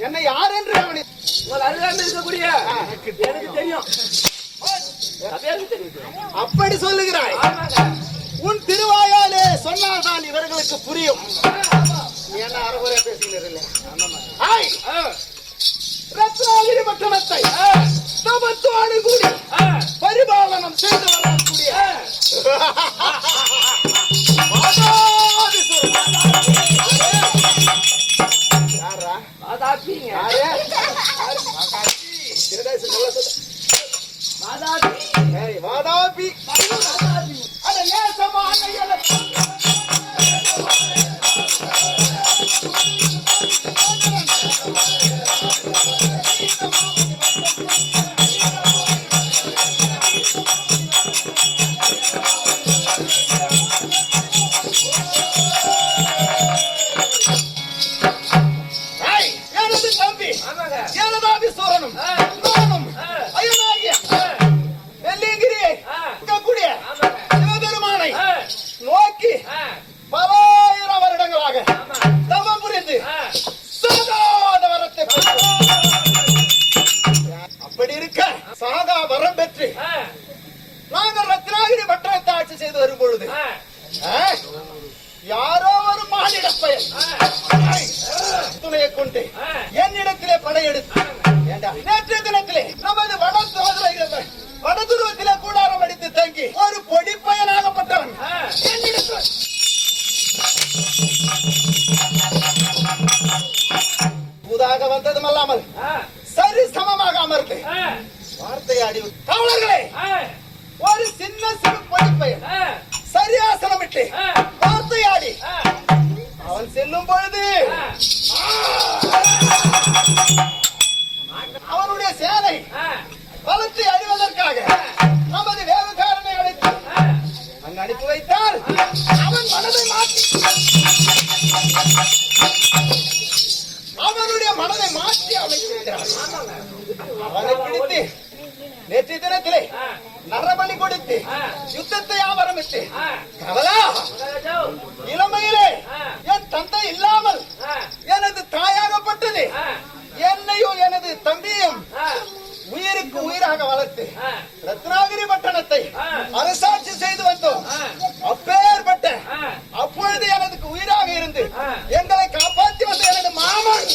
என்னை யார் என்று அப்படி சொல்லுகிறாய். உன் திருவாயாலே சொன்னால் தான் இவர்களுக்கு புரியும். என்ன அறகுறையா பேசுகிறீர்கள்? ரத்னாகிரி பட்டணத்தை தமத்தோடு கூடி பரிபாலனம் செய்து வரக்கூடிய வாதாபி அத நேசமான எனது தம்பி ஏலதாபி சோரனும் நானும் அயனாகிய வெள்ளியங்கிரியை கூடிய சிவபெருமானை நோக்கி பலாயிரம் வருடங்களாக தவம் புரிந்து சாகாத வரத்தை அப்படி இருக்க சாகா வரம் பெற்று நாங்கள் ரத்னாகிரி பட்டணத்தை ஆட்சி செய்து வரும் பொழுது யாரோ ஒரு மானிட பயன் துணையை கொண்டு என்னிடத்திலே படையெடுத்து நேற்றைய தினத்திலே நமது வட துருவத்திலே கூடாரம் அடித்து தங்கி ஒரு பொடி பயனாகப்பட்டவன் புதாக வந்ததும் அல்லாமல் சரி சமமாக அமர்ந்து வார்த்தையாடி காவலர்களே, ஒரு சின்ன சிறு பொடி பையன் சரியாசனமிட்டு வார்த்தையாடி அவன் செல்லும் பொழுது அவனுடைய சேனை பலத்தை அறிவதற்காக நமது வேவுகாரனை அழைத்து அங்கு அனுப்பி வைத்தால் அவன் மனதை மாற்றி அவனுடைய மனதை மாற்றி அமைத்திருக்கிறான். அவனை பிடித்து நேற்றைய தினத்திலே நரபலி கொடுத்து யுத்தத்தை ஆரம்பித்து கவலா இளமையிலே என் தந்தை இல்லாமல் எனது தாயாகப்பட்டது என்னையும் எனது தம்பியும் உயிருக்கு உயிராக வளர்த்து ரத்னாகிரி பட்டணத்தை அரசாட்சி செய்து வந்தோம். அப்பேற்பட்ட அப்பொழுது எனக்கு உயிராக இருந்து எங்களை காப்பாற்றி வந்த எனது மாமன்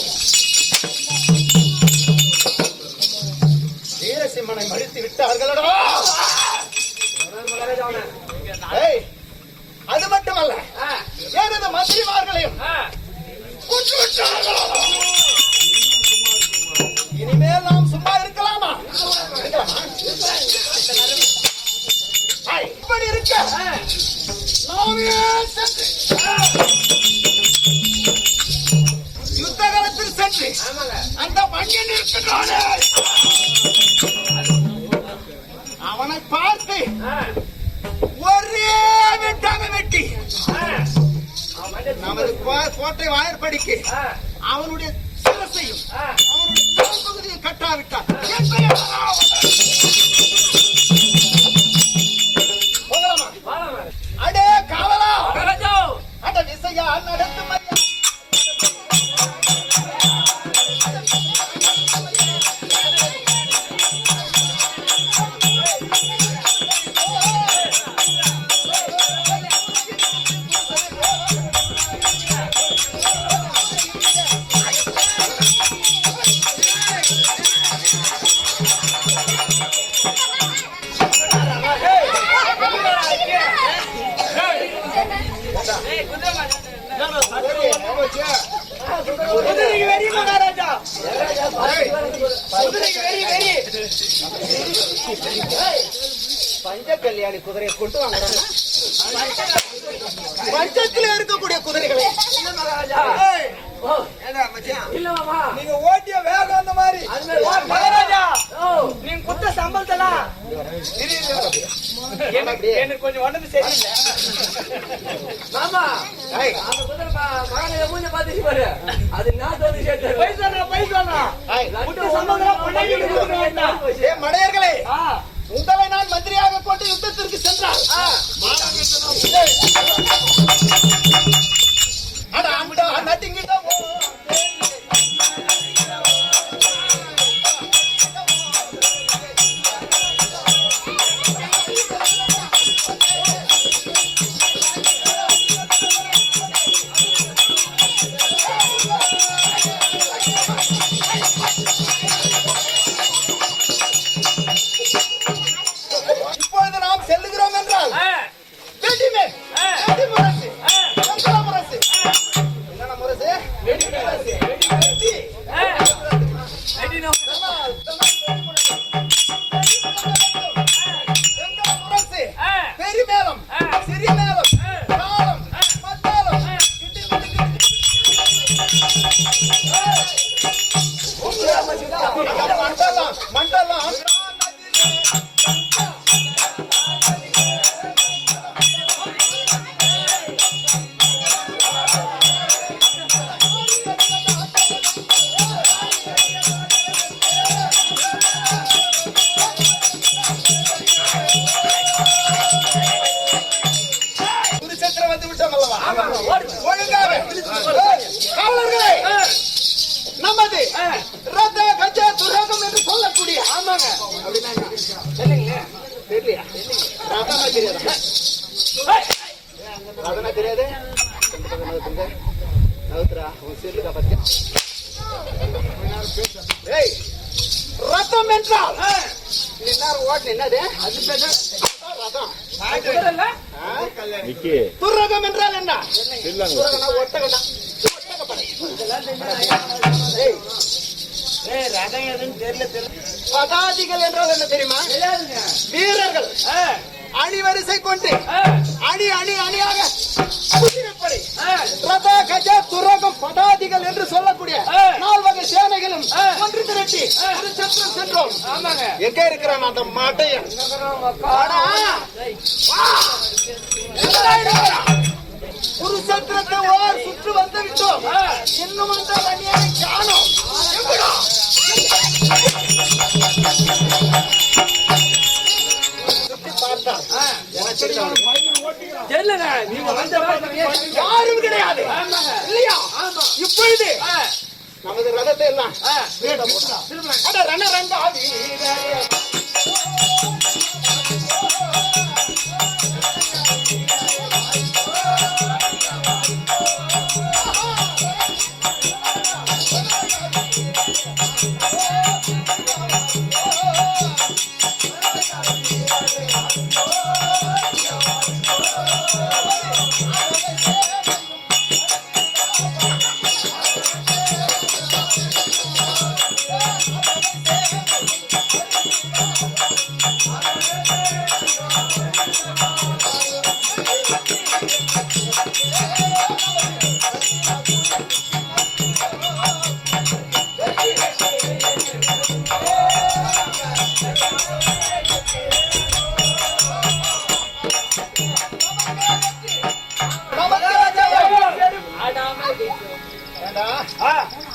வீரசிம்மனை மடித்து விட்டார்களடா. அது மட்டுமல்ல, எனது மந்திரிமார்களையும் கொன்று விட்டார்களா. இனிமேல் நாம் சும்மா இருக்கலாமா? இப்படி இருக்க நாமே சென்று யுத்த காலத்தில் சென்று அந்த மண்ணில் இருக்கிறானே அவனை பார்த்து ஒரே வெட்டாக வெட்டி நமது கோட்டை வாயற்படிக்கு அவனுடைய சிரசையும் அவனுடைய தோல் பகுதியை கட்டாவிட்டார். அடே காவலா, அட விசையா நடத்து மையா பஞ்ச கல்யாணி குதிரையை கொண்டு வாங்க. பஞ்சத்துல இருக்கக்கூடிய குதிரைகளை நீங்க ஓட்டிய வேகம் அந்த மாதிரி மகாராஜா நீங்க குத்த சம்பளத்தெல்லாம் எனக்கு கொஞ்சம் உடம்பு சரியில்லை. மாமா மகனை மூஞ்ச பாத்துச்சு பாரு. அது நான் மடையர்களே, உங்களை நான் மந்திரியாக கொண்டு யுத்தத்திற்கு சென்றால் நட்டிங்கிட்ட நமது ரத கஜ துரகம் என்று சொல்லக்கூடிய தெரியாது ரதம் என்றால் ஓட்டு என்னது துரகம் என்றால் என்ன? ஒட்டகம் பதாதிகள் என்றால் என்ன தெரியுமா? வீரர்கள் அணிவரிசை கொண்டு அணி அணி அணியாக குதிரைப்படை ரத கஜ துரகம் பதாதிகள் என்று சொல்லக்கூடிய 4 வகை சேனைகளும் ஒன்று திரட்டி குருச்சேத்திரம் சென்றோம். எங்க இருக்கிறான் அந்த மாட்டையன்? குருச்சேத்திரத்தை ஓர் சுற்று வந்து விட்டோம். இன்னும் அந்த அணியை காணோம். யாரும் கிடையாது இல்லையா? இப்பொழுது நமது ரதத்தை எல்லாம் ரணரங்காவி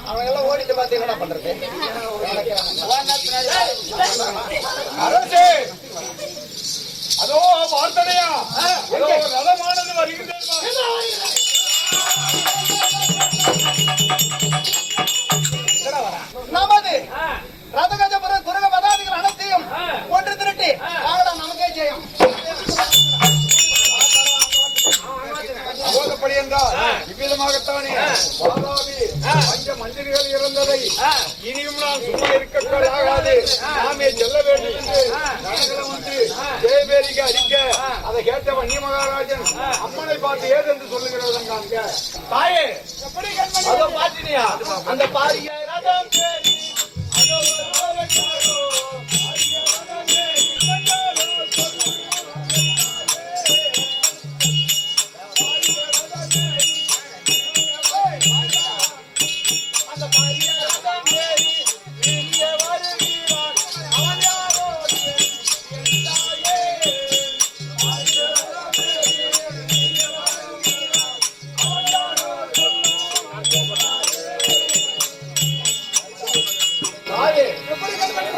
அவங்க எல்லாம் ஓடிட்டு பார்த்து என்ன பண்றது? அதோ வார்த்தனையா ரதமானது வருகிறது. நமது ரதகஜபுர துரக பதாதிகள் அனைத்தையும் ஒன்று திரட்டி நமக்கே ஜெயம். போதப்படி என்றால் இவ்விதமாகத்தானே பஞ்ச மந்திரிகள் இறந்ததை இனியும் நாம் சும்மா இருக்கக்கூடாது, நாமே செல்ல வேண்டும் என்று நகரம் வந்து ஜெயபேரிக்கு அடிக்க அதை கேட்ட வன்னி மகாராஜன் அம்மனை பார்த்து ஏதென்று சொல்லுகிறதங்க. தாயே அதோ பாத்தினியா அந்த பாரியா ரதம்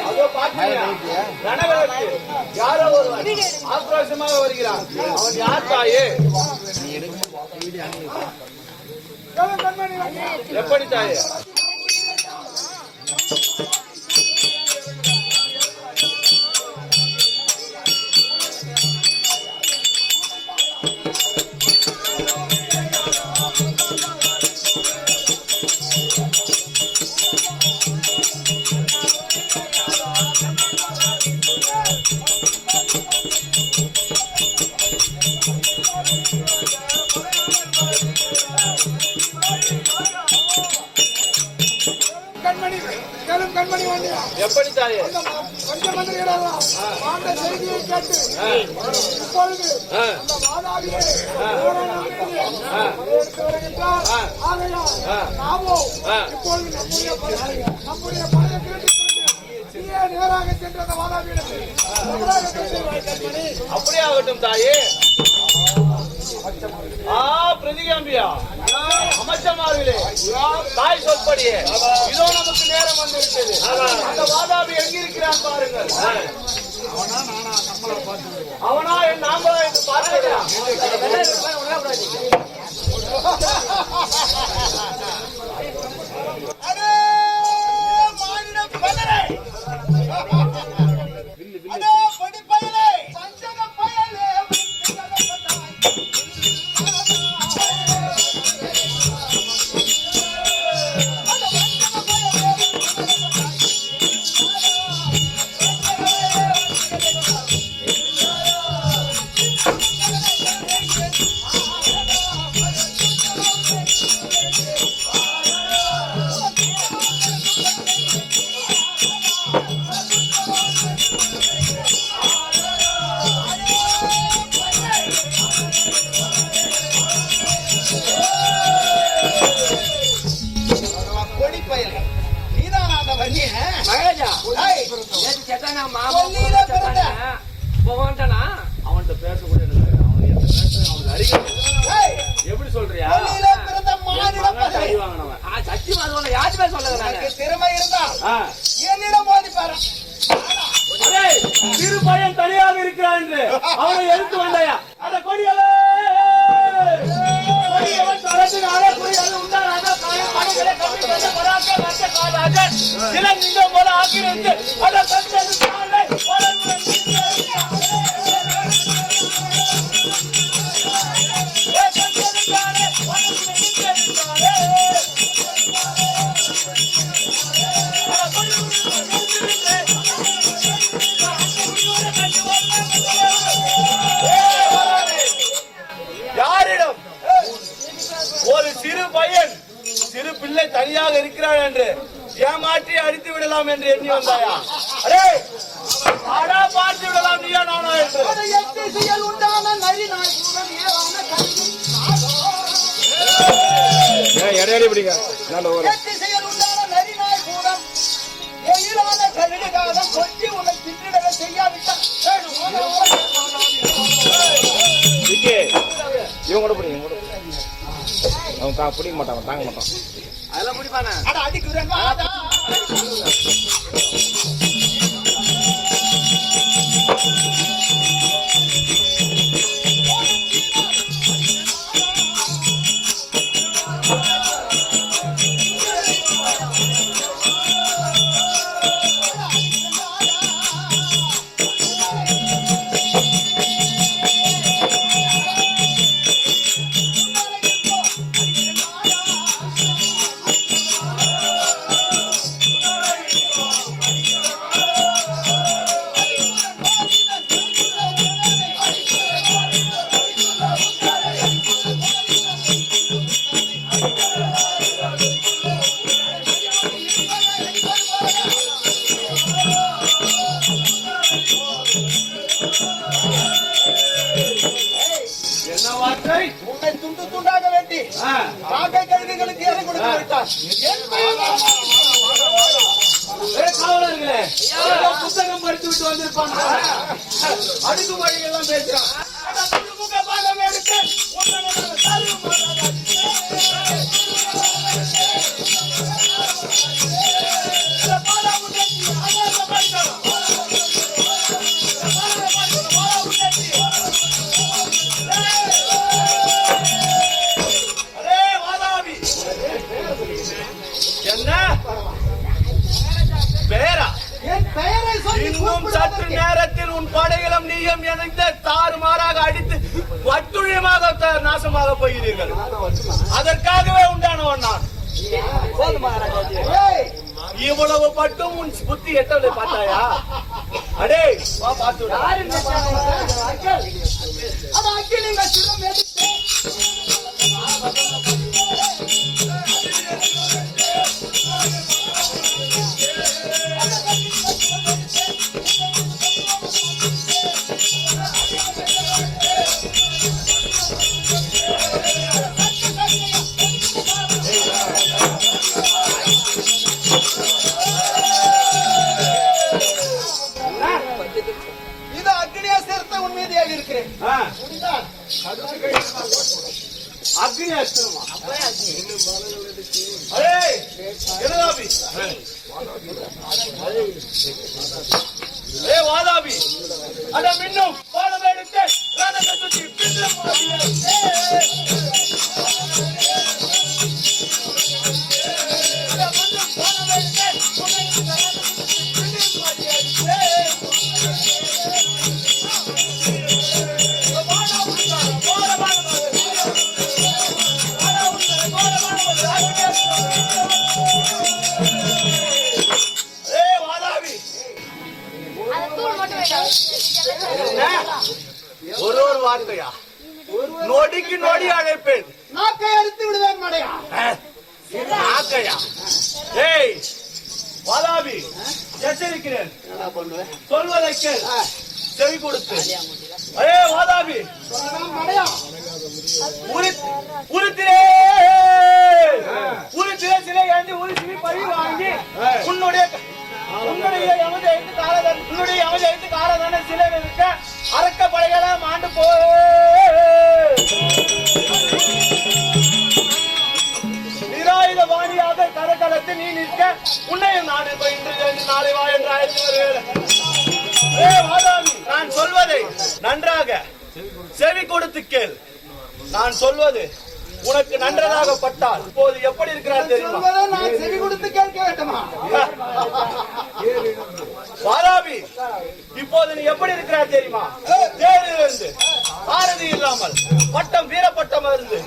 அதோ பாத்தீங்களா ரணகலத்தில் யாரோ ஒருவன் ஆக்ரோஷமாக வருகிறான். அவன் யார் தாயே? எப்படி தாயே? எப்படி தாயே? செய்தியை கேட்டு இப்பொழுது நாமோ இப்பொழுது நம்முடைய பழைய நேராக சென்ற அந்த வாதாபியிடத்தில் அப்படியே ஆகட்டும் தாயே. பிரதிகாம்பியா அமைச்சமார்களே, தாய் சொற்படியே இதோ நமக்கு நேரம் வந்துவிட்டது. அந்த வாதாபி எங்கிருக்கிறான் பாருங்கள். அவனா என் நாமளா என்று பார்க்கலாம். எப்படி சொல்றியா? திறமை இருந்தா என்னிடம் மோதி பாரு. சிறு பையன் தனியாக இருக்கிறான் என்று அவனை எடுத்து வந்தாயா? அந்த கொடியவன் போல ஆக்கிரமித்து யாரிடம் ஒரு சிறு பையன் சிறு பிள்ளை தனியாக இருக்கிறான் என்று ஏமாற்றி அடித்து விடலாம் என்று எண்ணி வந்தாயா? அரே ஆடா பார்த்து விடலாம் நீயா நானா என்று இடையாடி பிடிங்க. இவங்க கூட பிடிங்க. அவன் பிடிக்க மாட்டான், தாங்க மாட்டான். அதெல்லாம் பிடிப்பானே. உன்னை துண்டு துண்டாக வெட்டி காக்கை கழுதைகளுக்கு ஏறி கொடுத்து விட்டார். காவலர்களே, புத்தகம் படித்து விட்டு வந்திருப்பாங்க. அடுக்கு மொழிகள்லாம் பேசுறான். உன் படைகளும் நீயும் எனக்கு தாறுமாறாக அடித்து வட்டுழியமாக நாசமாக போகிறீர்கள். அதற்காகவே உண்டானவன் நான். இவ்வளவு பட்டும் உன் புத்தி எட்டவளை பார்த்தாயா? அடே வா பார்த்து இது அக்னியாஸ்திரத்தை உன் மீது ஏவி இருக்கிறேன். அக்னி அஸ்திரமா? அரே எலதாபி, ஏ வாதாபி, அட மின்னும் பாடம் எடுத்து ரதத்தை சுற்றி பின்னம் ஒரு ஒரு வார்த்தையா? நொடிக்கு நொடி அழைப்பேன். நாக்கை அறுத்து விடுவேன் மடையா. நாக்கையா? ஏய் வாதாபி, எச்சரிக்கிறேன். சொல்வதை கேள், செவி கொடுத்து. அரே வாதாபி, மடையா உருத்திரே சிலை ஏந்தி உருத்தி பழி வாங்கி உன்னுடைய யமஜெயத்து காலதான சிலை இருக்க அரக்க படைகளை மாண்டு போ. நிராயுத வாணியாக கரகலத்து நீ நிற்க உன்னையும் நான் இன்று நாளை வா என்று அழைத்து வருவேன். நான் சொல்வதை நன்றாக செவி கொடுத்து கேள். நான் சொல்வது உனக்கு நன்றதாக பட்டால் இப்போது எப்படி இருக்கிறார் தெரியுமா? நான் செவி கொடுத்து கேட்க வேண்டுமா? வாராபி, இப்போது நீ எப்படி இருக்கிறார் தெரியுமா? தேரிலிருந்து ஆரதி இல்லாமல், பட்டம் வீரப்பட்டம் இருந்து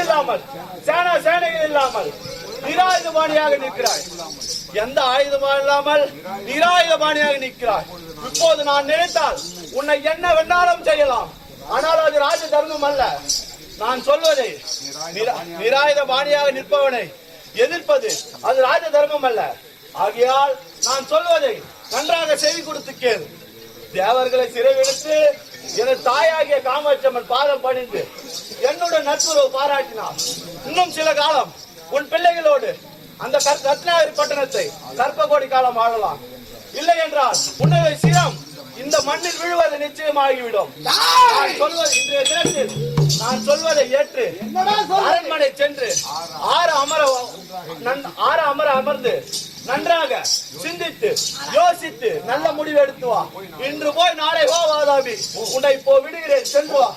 இல்லாமல், சேனைகள் இல்லாமல் நிராயுதபாணியாக நிற்கிறாய். எந்த ஆயுதமும் இல்லாமல் நிராயுதபாணியாக நிற்கிறாய். இப்போது நான் நினைத்தால் உன்னை என்ன வேண்டாலும் செய்யலாம். ஆனால் அது ராஜ தர்மம் அல்ல. நான் சொல்வதை நிராயுத பாணியாக நிற்பவனை எதிர்ப்பது அது ராஜ தர்மம் அல்ல. ஆகையால் நான் சொல்வதை நன்றாக செய்தி கொடுத்து கேள். தேவர்களை சிறைவிடுத்து எனது தாயாகிய காமாட்சியம்மன் பாதம் பணிந்து என்னுடன் நட்புறவு பாராட்டினார். இன்னும் சில காலம் உன் பிள்ளைகளோடு அந்த ரத்னாகிரி பட்டணத்தை கற்பகோடி காலம் ஆளலாம். இல்லை என்றால் உன்னுடைய சிரம் இந்த மண்ணில் விழுவது நிச்சயமாகிவிடும். இன்றைய தினத்தில் நான் சொல்வதை ஏற்று அரண்மனை சென்று ஆறு அமர அமர்ந்து நன்றாக சிந்தித்து யோசித்து நல்ல முடிவு எடுத்து வா. இன்று போய் நாளை வா வாதாபி, உன்னை இப்போ விடுகிறேன், சென்று வா.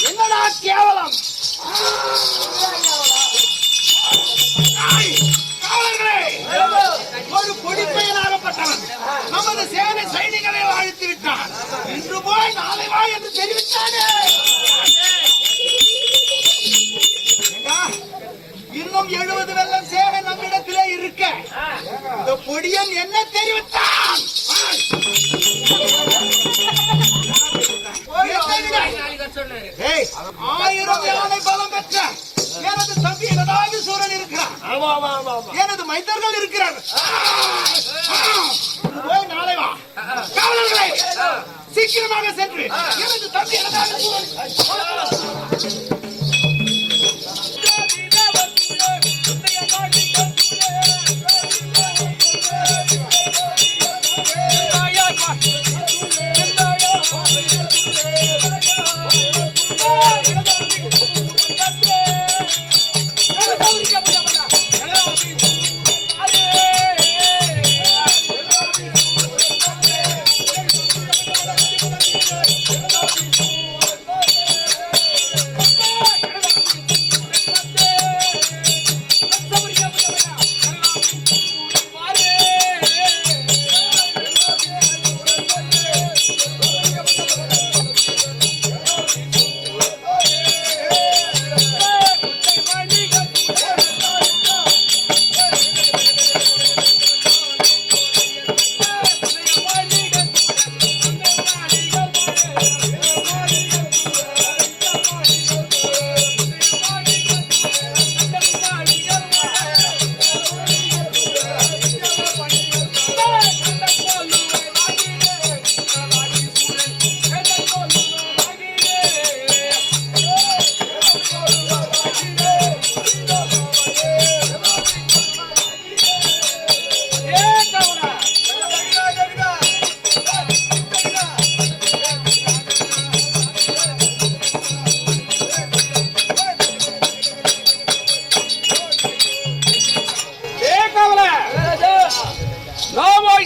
என்னடா கேவலம்! ஒரு பொடிப்பையனாகப்பட்டவன் நமது சேனை சைனிகளை அழித்து விட்டான். இன்று போய் நாளை வா என்று தெரிவித்தானே. இன்னும் 70 வெள்ளம் சேனை நம்மிடத்திலே இருக்க இந்த பொடியன் என்ன தெரிவித்தான்? ஆயிரம் யானை பலம் பெற்ற எனது தம்பி எனதாவது சூரன் இருக்கிறார். எனது மைந்தர்கள் இருக்கிறார். நாளை வா காவலர்களை சீக்கிரமாக சென்று எனது தம்பி எனதாவது சூரன்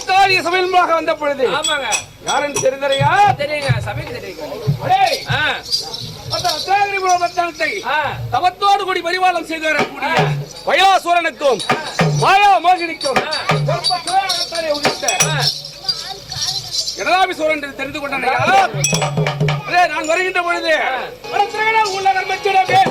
தற்காலிக சமையல்மாக வந்த பொழுது ஆமாங்க யாருன்னு தெரிந்தறையா? தெரியுங்க சபைக்கு தெரியுங்க தவத்தோடு கூடி பரிபாலம் செய்து வரக்கூடிய வயலாசூரனுக்கும் மாயா மோகினிக்கும் ஜனதாபிசூரன் என்று தெரிந்து கொண்டனையா? நான் வருகின்ற பொழுது உள்ள நர்மச்சிடமே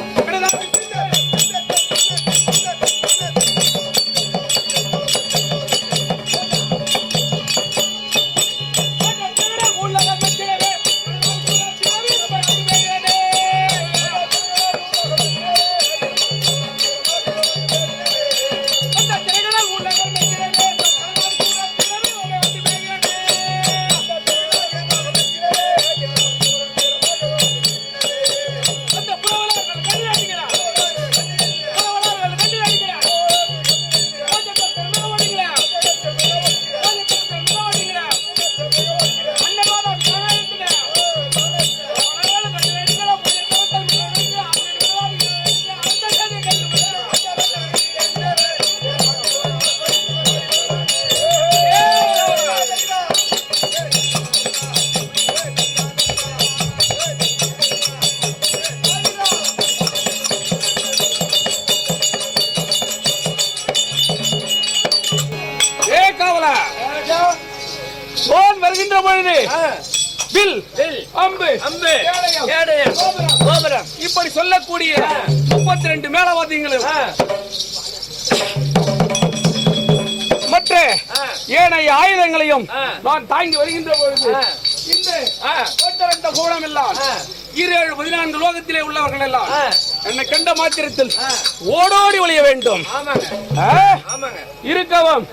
வருகின்ற பொழுது வில் அம்பு கேடயம் கோபுரம் இப்படி சொல்லக்கூடிய 32 மேலவாதிகளும் மற்ற ஏனைய ஆயுதங்களையும் நான் தாங்கி வருகின்ற பொழுது இந்த கூடம் எல்லாம் 14 லோகத்திலே உள்ளவர்கள் எல்லாம் என்னை கண்ட மாத்திரத்தில் ஓடோடி ஒளிய வேண்டும். இருக்கவும்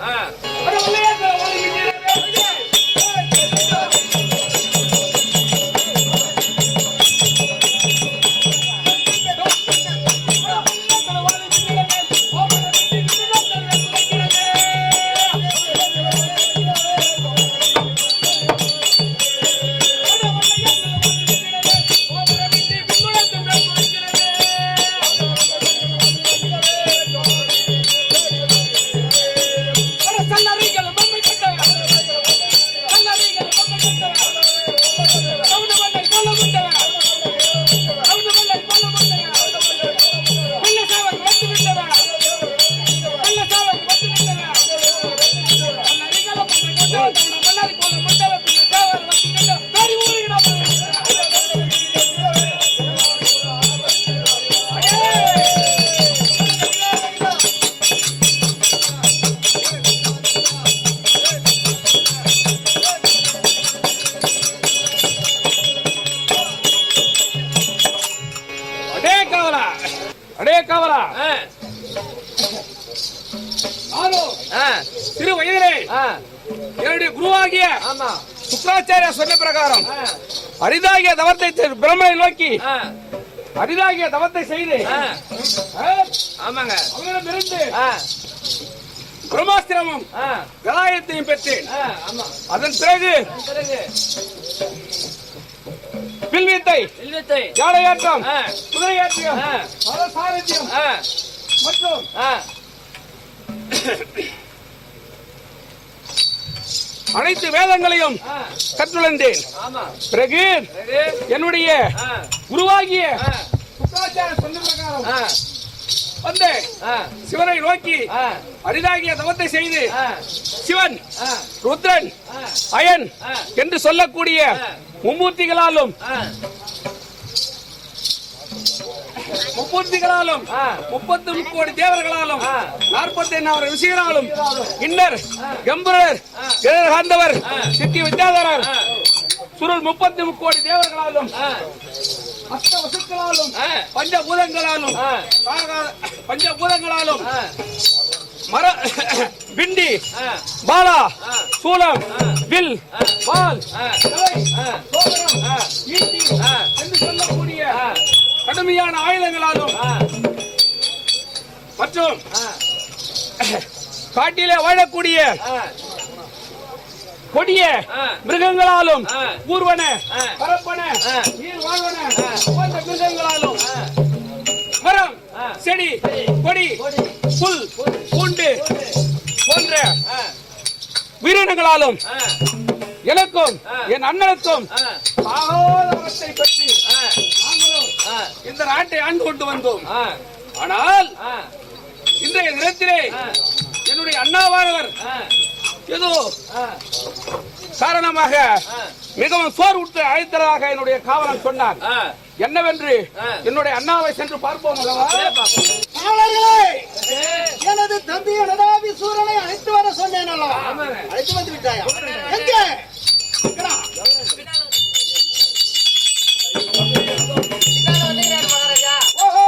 சிறு வயதிலே என்னுடைய குருவாகிய சுக்ராச்சாரியா சொன்ன பிரகாரம் அரிதாகிய தவத்தை பிரம்மனை நோக்கி அரிதாகிய தவத்தை செய்து அவரிடமிருந்து பிரம்மாஸ்திரமும் கலாயத்தையும் பெற்றேன். அதன் பிறகு வில்வித்தை யானையாற்றம் குதிரையாற்றியம் சாரத்தியம் மற்றும் அனைத்து வேதங்களையும் கற்றுணர்ந்தேன். பிறகு என்னுடைய குருவாகிய சொன்ன பிரகாரம் வந்து சிவனை நோக்கி அரிதாகிய தவத்தை செய்து சிவன் ருத்ரன் அயன் என்று சொல்லக்கூடிய மும்மூர்த்திகளாலும் 33 கோடி தேவர்களாலும் 41 ரிஷிகளாலும் இன்னர் கம்பரர் காந்தவர் சித்தி வித்யாதரர் சுருள் 33 கோடி தேவர்களாலும் அஷ்ட வசுக்களாலும் பஞ்சபூதங்களாலும் மர பிண்டி பாலா சூலம் வில் வால் ஈட்டி என்று சொல்லக்கூடிய கடுமையான ஆயுதங்களாலும் மற்றும் காட்டிலே வாழக்கூடிய கொடிய மிருகங்களாலும் ஊர்வன பரப்பன நீர் வாழ்வன போன்ற மிருகங்களாலும் மரம் செடி கொடி புல் பூண்டு போன்ற உயிரினங்களாலும் எனக்கும் என் அண்ணனுக்கும் சாகோதரத்தை பற்றி நாங்களும் இந்த நாட்டை ஆண்டு கொண்டு வந்தோம். ஆனால் இன்றைய தினத்திலே என்னுடைய அண்ணாவானவர் ஏதோ காரணமாக மிகவும் சோர் விட்டு அழைத்ததாக என்னுடைய காவலன் சொன்னார். என்னவென்று என்னுடைய அண்ணாவை சென்று பார்ப்போம் அல்லவா? எனது தம்பி எனதாவி சூரனை அழைத்து வர சொன்னேன் அல்லவா? அழைத்து வந்து விட்டாயா? எங்கே? ஓஹோ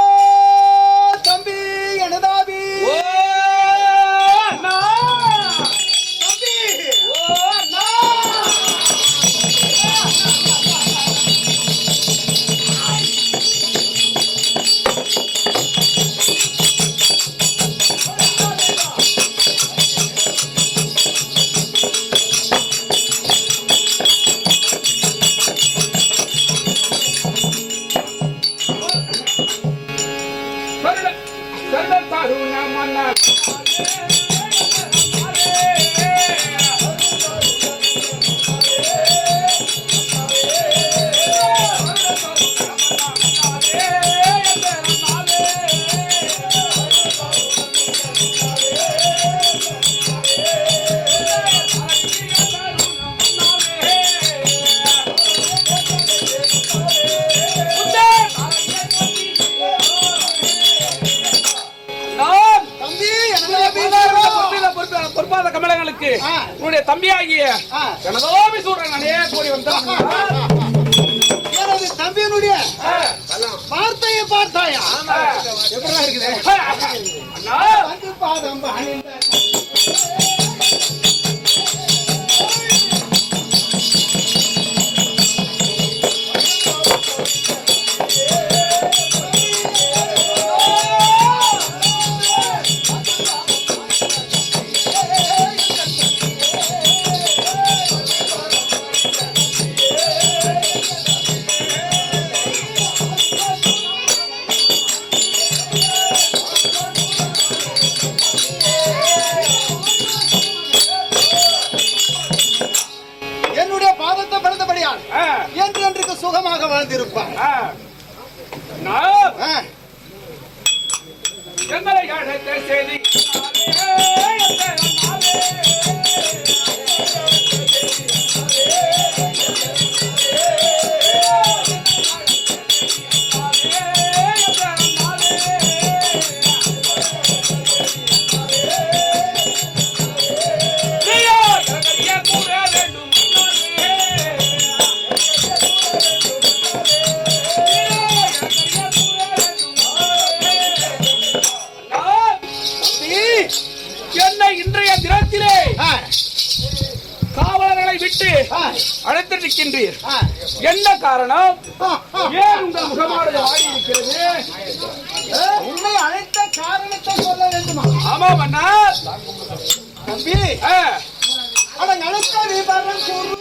தம்பி எனதாவி உன்னுடைய தம்பியாகிய எனதாவி சூரனே கூறி வந்தான். எனது தம்பியினுடைய வார்த்தையை பார்த்தாயா? எப்படா இருக்குது? வந்து பாதம் அணிந்த என்றென்றைக்கு சுகமாக வாழ்ந்திருப்பார். இன்றைய தினத்திலே காவலர்களை விட்டு அழைத்திருக்கின்றீர். என்ன காரணம்? ஏன் உங்கள் முகமானது வாடி இருக்கிறது? உன்னை அழைத்த காரணத்தை சொல்ல வேண்டுமா? ஆமா அண்ணா. தம்பி அவன் அழைத்த விவரம் கூறு.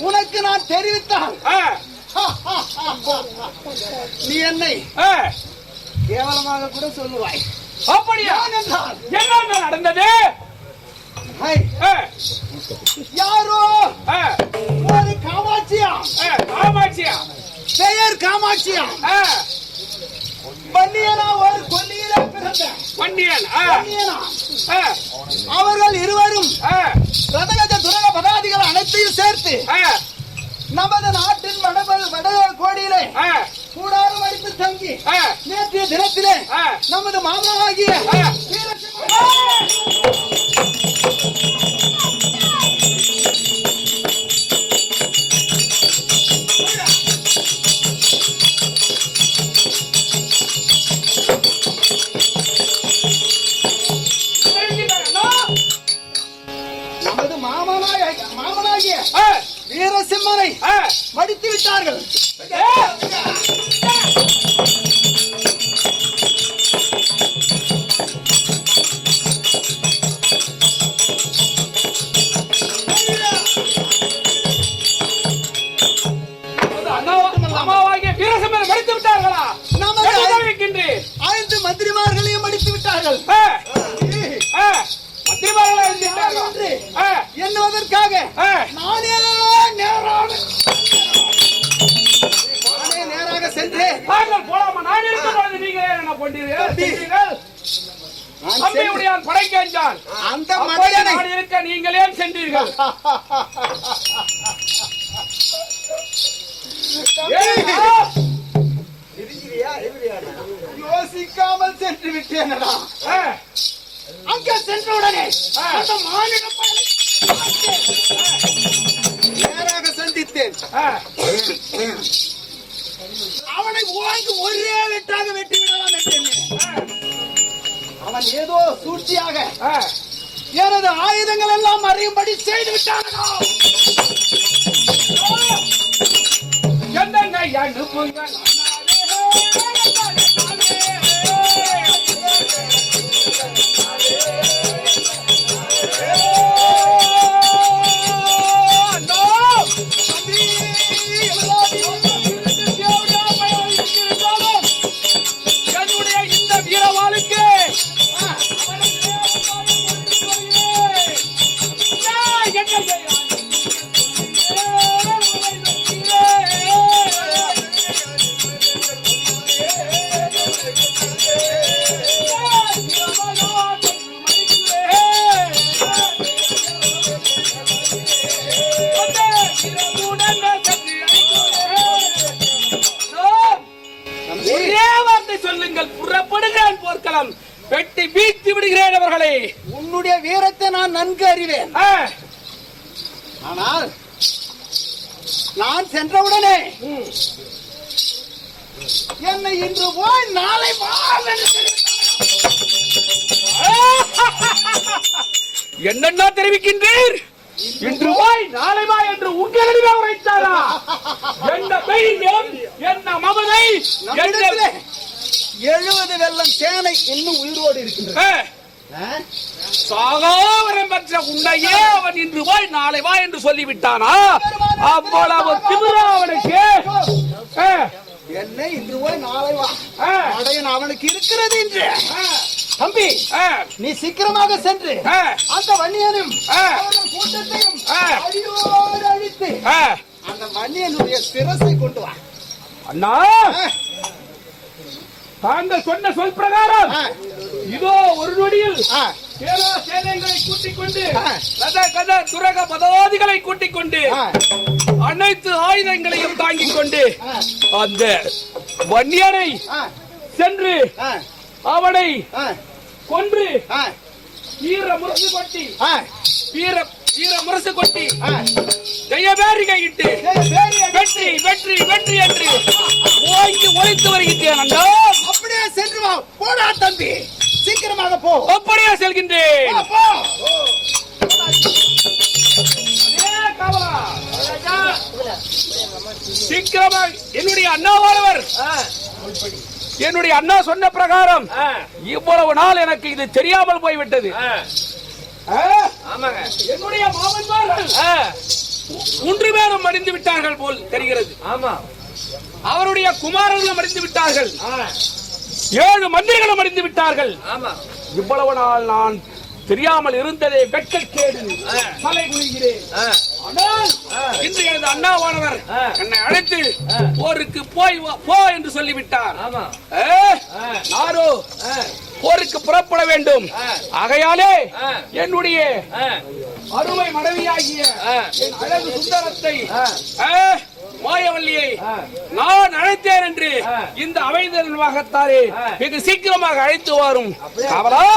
உனக்கு நான் தெரிவித்தான் நீ என்னை கேவலமாக கூட சொல்லுவாய். அப்படியா? என்ன நடந்தது? யாரோ ஒரு காமாட்சியா பெயர் காமாட்சியா வன்னியனா ஒரு கொல்லியில பிறந்த வன்னியனா அவர்கள் இருவரும் ரதகஜ துரக பதாதிகள் அனைத்தையும் சேர்த்து நமது நாட்டின் வட கோடியிலே கூடாரம் அடித்து தங்கி நேற்றைய தினத்திலே நமது மாமனாகிய அவனை மடித்து விட்டார்கள். அம்மாவாகிய வீரசம்பரை மடித்து விட்டார்களா? நமது 5 மந்திரிமார்களையும் மடித்து விட்டார்கள். என்னவதற்காக நானே நேராக சென்று போலாமா? நான் இருக்கிறது நீங்கள் என்ன கொண்டீர்கள்? படைக்கான் அந்த மடையனை இருக்க நீங்கள் ஏன் சென்றீர்கள்? யோசிக்காமல் சென்று விட்டேனடா. அங்கே சென்றவுடனே அந்த மானிட நேராக சந்தித்தேன். அவனை ஓங்கி ஒரே வெட்டாக வெட்டி விடலாம் என்று அவன் ஏதோ சூழ்ச்சியாக எனது ஆயுதங்கள் எல்லாம் அறியும்படி செய்து விட்டானோ. என்னங்க அனுப்புங்க என்னுடைய இந்த வீரவாளுக்கு சொல்லுங்கள், புறப்படுகிறேன் போர்க்களம், வெட்டி வீழ்த்தி விடுகிறேன் அவர்களை. உன்னுடைய வீரத்தை நான் நன்கு அறிவேன். ஆனால் நான் சென்றவுடனே என்னை இன்று போய் நாளை வா என்று என்னென்ன தெரிவிக்கின்றீர்? இன்று போய் நாளை வா என்று உங்களிடமே உரைத்தாரா? என்ன தைரியம், என்ன மமதை! 70 வெள்ளம் சேனை இன்னும் உயிரோடு இருக்கின்றது. சாகாவரம் பெற்ற உன்னையே அவன் இன்று போய் நாளை வா என்று சொல்லிவிட்டானா? அவ்வளவு திமிரா அவனுக்கு? என்னை இன்று போய் நாளை வா அடையன் அவனுக்கு இருக்கிறது என்று. தம்பி, நீ சீக்கிரமாக சென்று அந்த வன்னியனும் கூட்டத்தையும் அடியோடு அழித்து அந்த வன்னியனுடைய சிரசை கொண்டு வா. அண்ணா, தாங்கள் சொன்ன சொல் பிரகாரம் இதோ ஒரு நொடியில் சேனைகளை கூட்டிக் கொண்டு துரக பதாதிகளை கூட்டிக் கொண்டு அனைத்து ஆயுதங்களையும் தாங்கிக் கொண்டு அந்த வன்னியனை சென்று அவனை கொன்று வீர முரசு கொட்டி வீர முரசு கொட்டி ஜெயபேரிகை இட்டு வெற்றி வெற்றி வெற்றி என்று ஓங்கி ஒழித்து வருகின்றேன். அப்படியே சென்று வா. போடா தம்பி, சீக்கிரமாக போ. அப்படியே செல்கின்றேன். சீக்கிரமாக என்னுடைய அண்ணாவானவர் என்னுடைய அண்ணா சொன்ன பிரகாரம் இவ்வளவு நாள் எனக்கு இது தெரியாமல் போய்விட்டது. என்னுடைய மாமன்மார்கள் 3 பேரும் மடிந்து விட்டார்கள் போல் தெரிகிறது. அவருடைய குமாரர்களும் மடிந்து விட்டார்கள். 7 மந்திரிகளும் மடிந்து விட்டார்கள். இவ்வளவு நாள் நான் தெரியாமல் இருந்ததே வெட்கக்கேடு. தலை குனிகிறேன். ஆனால் இன்று எனது அண்ணாவானவர் என்னை அழைத்து போருக்கு போ என்று சொல்லிவிட்டார். நாரோ போருக்கு புறப்பட வேண்டும். ஆகையாலே என்னுடைய அருமை மனைவியாகிய என் அழகு சுந்தரத்தை மாயவல்லியை நான் அழைத்தேன் என்று இந்த அமைதி நிர்வாகத்தாரே வெகு சீக்கிரமாக அழைத்து வரும். அவரா